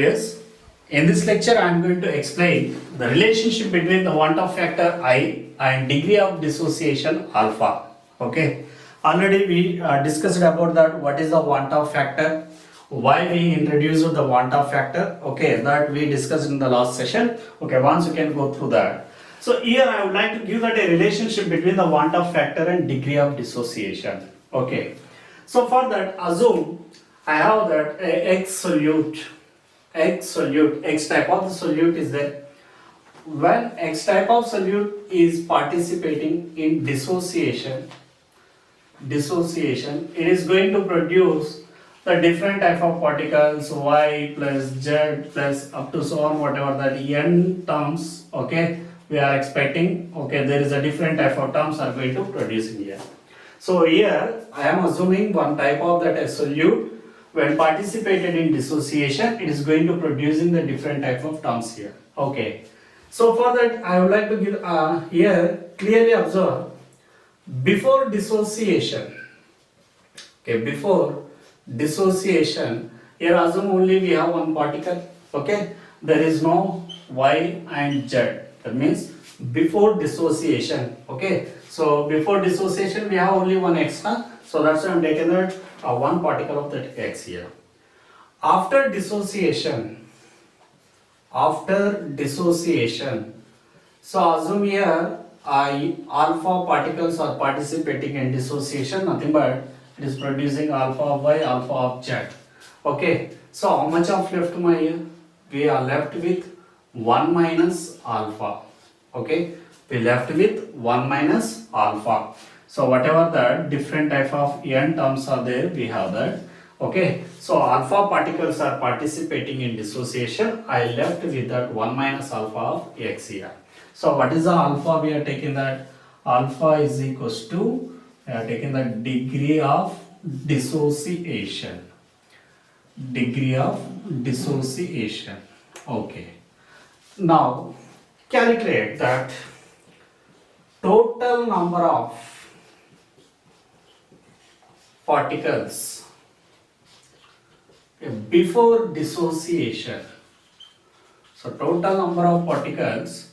viewers, in this lecture I am going to explain the relationship between the Van factor I and degree of dissociation alpha. Okay, already we discussed about that what is the Van factor, why we introduced the Van factor. Okay, that we discussed in the last session. Okay, once you can go through that. So here I would like to give that a relationship between the Van factor and degree of dissociation. Okay, so for that assume I have that a X solute, X type of the solute is there. When X type of solute is participating in dissociation, it is going to produce the different type of particles Y plus Z plus up to so on, whatever that N terms, okay, we are expecting, okay, there is a different type of terms are going to produce in here. So here I am assuming one type of that solute when participated in dissociation, it is going to produce in the different type of terms here. Okay. So for that I would like to give here clearly observe before dissociation. Okay, before dissociation, here assume only we have one particle. Okay, there is no Y and Z. That means before dissociation. Okay, so before dissociation we have only one extra. So that's why I am taking that one particle of that X here. After dissociation, so assume here alpha particles are participating in dissociation, nothing but it is producing alpha of Y, alpha of Z. Okay, so how much of left my here? We are left with 1 minus alpha. Okay, we left with 1 minus alpha. So whatever the different type of N terms are there, we have that. Okay, so alpha particles are participating in dissociation. I left with that 1 minus alpha of X here. So what is the alpha? We are taking that alpha is equals to, we are taking the degree of dissociation. Okay. Now calculate that total number of particles before dissociation. So total number of particles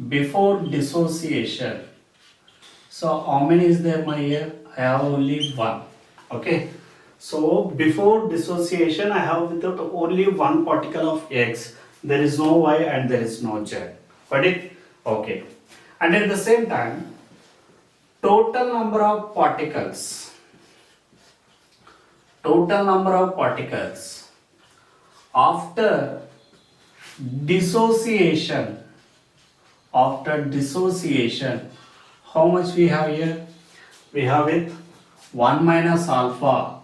before dissociation. So how many is there my here? I have only one. Okay. So before dissociation I have without only one particle of X. There is no Y and there is no Z. Got it? Okay. And at the same time, total number of particles after dissociation, how much we have here? We have it 1 minus alpha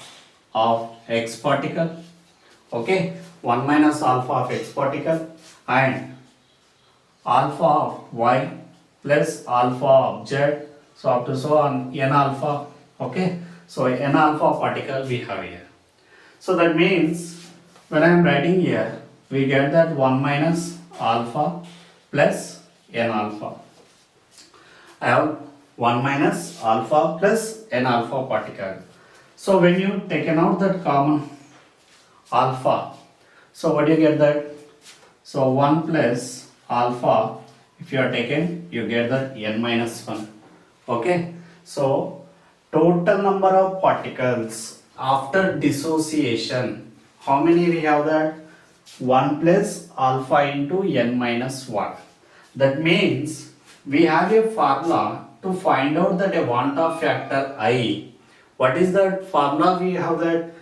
of X particle. Okay, 1 minus alpha of X particle and alpha of Y plus alpha of Z, so up to so on N alpha. Okay, so N alpha particle we have here. So that means when I am writing here, we get that 1 minus alpha plus N alpha. I have 1 minus alpha plus N alpha particle. So when you taken out that common alpha, so what do you get that? So 1 plus alpha, if you are taken, you get that N minus 1. Okay, so total number of particles after dissociation, how many we have that? 1 plus alpha into N minus 1. That means we have a formula to find out that a Van factor I. What is that formula? We have that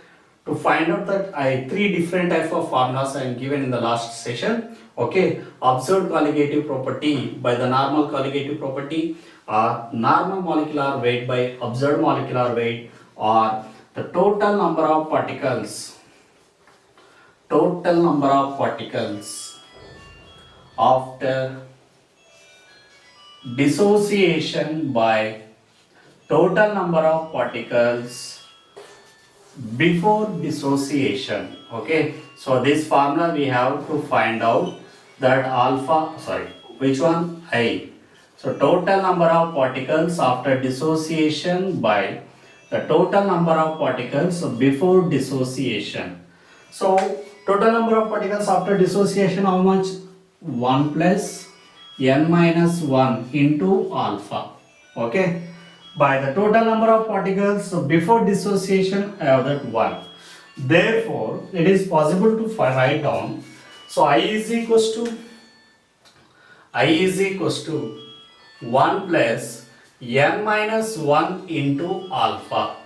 to find out that I, three different types of formulas I am given in the last session. Okay, observed colligative property by the normal colligative property, or normal molecular weight by observed molecular weight, or the total number of particles after dissociation by total number of particles before dissociation. Okay, so this formula we have to find out that which one? I. So total number of particles after dissociation by the total number of particles before dissociation. So Total number of particles after dissociation how much? 1 plus n minus 1 into alpha. Okay. By the total number of particles, so before dissociation I have that 1. Therefore, it is possible to write down. So I is equals to 1 plus n minus 1 into alpha.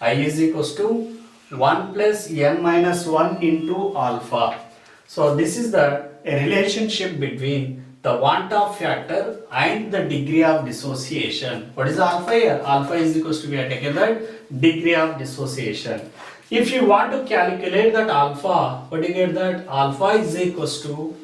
I is equals to 1 plus n minus 1 into alpha. So this is the a relationship between the Van't factor and the degree of dissociation. What is alpha here? Alpha is equals to, we are taking that degree of dissociation. If you want to calculate that alpha, what do you get? That alpha is equals to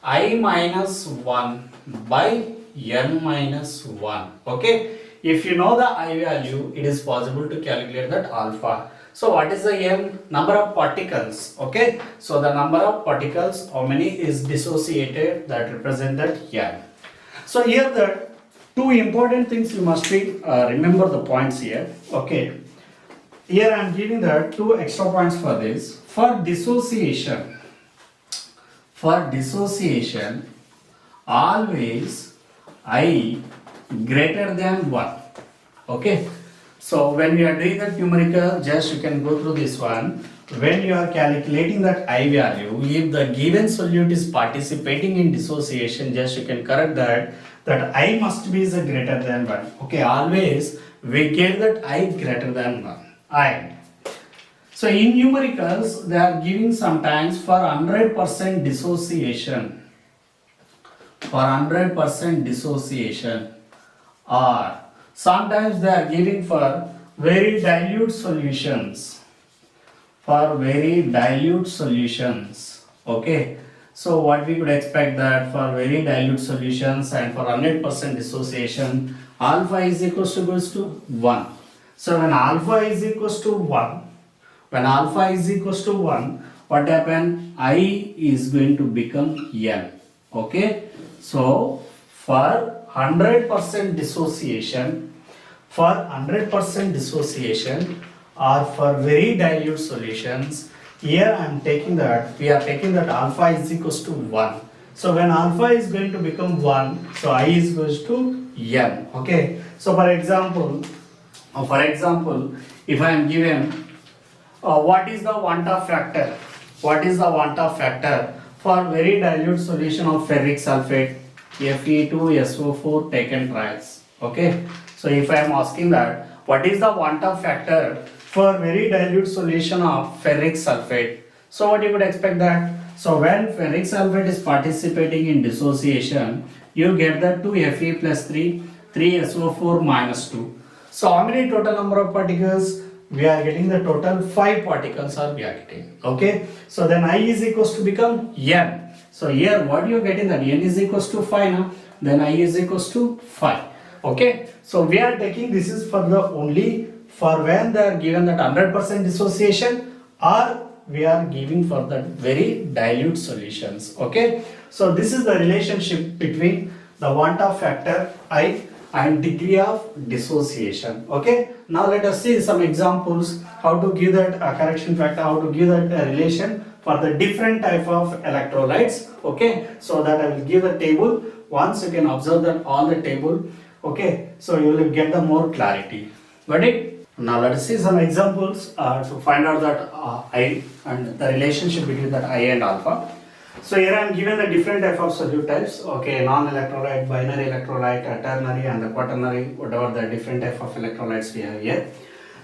I minus 1 by n minus 1. Okay. If you know the I value, it is possible to calculate that alpha. So what is the n? Number of particles. Okay. So the number of particles, how many is dissociated, that represent that n. So here the two important things you must be remember the points here. Okay. Here I am giving the two extra points for this. For dissociation, always I greater than 1. Okay. So when you are doing that numerical, just you can go through this one. When you are calculating that I value, if the given solute is participating in dissociation, just you can correct that I must be is a greater than 1. Okay, always we get that I greater than 1. I. So in numericals, they are giving sometimes for 100% dissociation. For 100% dissociation, or sometimes they are giving for very dilute solutions. For very dilute solutions. Okay. So what we could expect that for very dilute solutions and for 100% dissociation, alpha is equals to 1. So when alpha is equals to 1, what happen? I is going to become n. Okay. So for 100% dissociation, or for very dilute solutions, here I am taking that, we are taking that alpha is equals to 1. So when alpha is going to become 1, so I is equals to n. Okay. So for example, if I am given what is the Van't factor? What is the Van't factor for very dilute solution of ferric sulfate, Fe2SO4 taken trials? Okay. So if I am asking that, what is the Van't factor for very dilute solution of ferric sulfate? So what you would expect that? So when ferric sulfate is participating in dissociation, you get that 2Fe plus 3SO4 minus 2. So how many total number of particles? We are getting the total 5 particles are we are getting. Okay. So then I is equals to become n. So here what you are getting, that n is equals to 5 now. Then I is equals to 5. Okay. So we are taking this is for the only for when they are given that 100% dissociation, or we are giving for the very dilute solutions. Okay. So this is the relationship between the Van't factor I and degree of dissociation. Okay. Now let us see some examples how to give that correction factor, how to give that relation for the different type of electrolytes. Okay. So that I will give the table. Once you can observe that on the table. Okay. So you will get the more clarity. Got it? Now let us see some examples to find out that I and the relationship between that I and alpha. So here I am given the different type of solute types. Okay, non-electrolyte, binary electrolyte, ternary and the quaternary, whatever the different type of electrolytes we have here.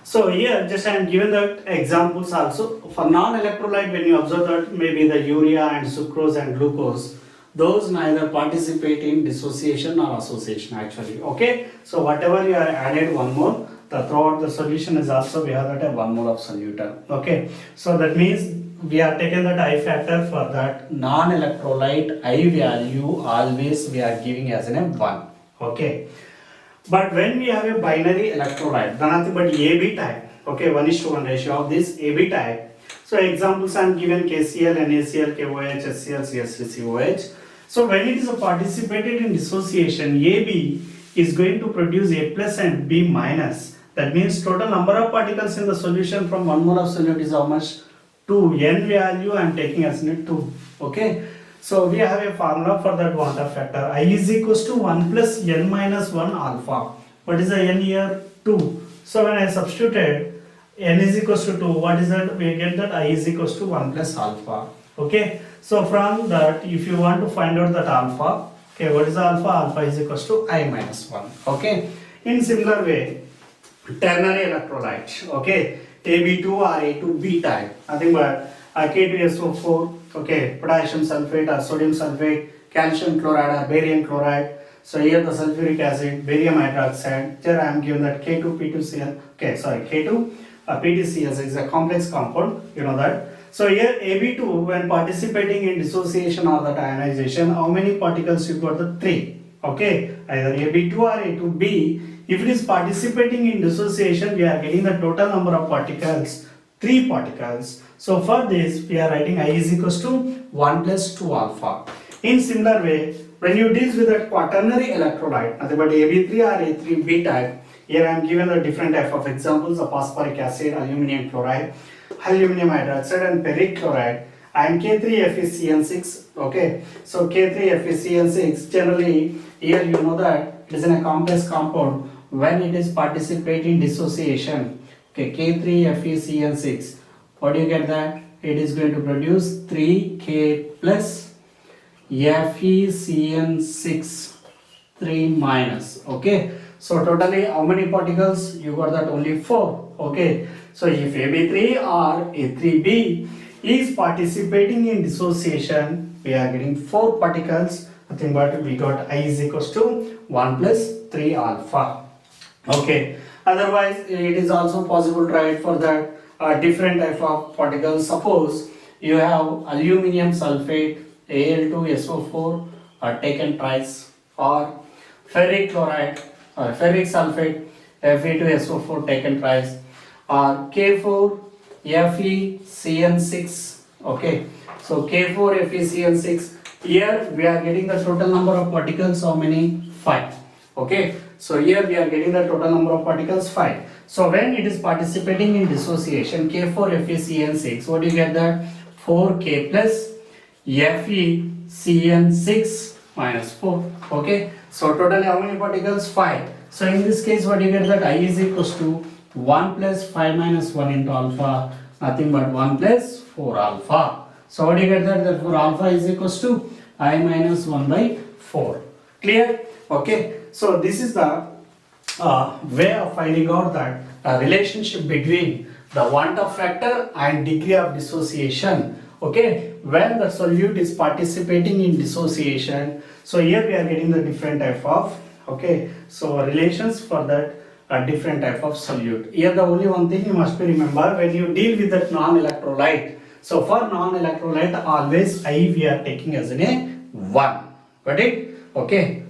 So here just I am given the examples also. For non-electrolyte, when you observe that maybe the urea and sucrose and glucose, those neither participate in dissociation or association actually. Okay, so whatever you are added 1 mole, the throughout the solution is also we have that 1 mole of solute. Okay, so that means we are taking that I factor for that non-electrolyte I value always we are giving as an 1. Okay, but when we have a binary electrolyte, then nothing but AB type. Okay, 1:1 ratio of this AB type. So examples I am given KCl, NaCl, KOH, HCl, CH3COH. So when it is participated in dissociation, AB is going to produce A plus and B minus. That means total number of particles in the solution from 1 mole of solute is how much? 2. N value I am taking as 2. Okay. So we have a formula for that Wanda factor. I is equals to 1 plus n minus 1 alpha. What is the n here? 2. So when I substituted n is equals to 2, what is that? We get that I is equals to 1 plus alpha. Okay. So from that, if you want to find out that alpha, okay, what is the alpha? Alpha is equals to I minus 1. Okay. In similar way, ternary electrolyte, okay, AB2 or A2B type, nothing but K2SO4, okay, potassium sulfate or sodium sulfate, calcium chloride or barium chloride. So here the sulfuric acid, barium hydroxide. Here I am given that K2P2Cl, okay, sorry, K2 PTCS is a complex compound, you know that. So here AB2, when participating in dissociation or that ionization, how many particles you got? The 3. Okay, either AB2 or A2B. If it is participating in dissociation, we are getting the total number of particles, 3 particles. So for this, we are writing I is equals to 1 plus 2 alpha. In similar way, when you deal with a quaternary electrolyte, nothing but AB3 or A3B type, here I am given a different type of examples of phosphoric acid, aluminum chloride, aluminum hydroxide and ferric chloride, and K3FeCN6. Okay, so K3FeCN6, generally here you know that it is in a complex compound. When it is participating in dissociation, okay, K3FeCN6, what do you get that? It is going to produce 3K plus FeCN6 3 minus. Okay, so totally how many particles? You got that only 4. Okay, so if AB3 or A3B is participating in dissociation, we are getting 4 particles. Nothing but we got I is equals to 1 plus 3 alpha. Okay, otherwise it is also possible to write for that different type of particles. Suppose you have aluminum sulfate Al2SO4 taken twice, or ferric chloride or ferric sulfate Fe2SO4 taken twice, or K4FeCN6. Okay, so K4FeCN6, here we are getting the total number of particles, how many? 5. Okay, so here we are getting the total number of particles 5. So when it is participating in dissociation, K4FeCN6, what do you get that? 4K plus FeCN6 minus 4. Okay, so totally how many particles? 5. So in this case, what do you get that? I is equals to 1 plus 5 minus 1 into alpha, nothing but 1 plus 4 alpha. So what do you get that? Therefore alpha is equals to I minus 1 by 4. Clear? Okay, so this is the way of finding out that relationship between the Wanda factor and degree of dissociation. Okay, when the solute is participating in dissociation, so here we are getting the different type of, okay, so relations for that different type of solute. Here the only one thing you must be remember, when you deal with that non-electrolyte, so for non-electrolyte always I we are taking as in a 1. Got it? Okay.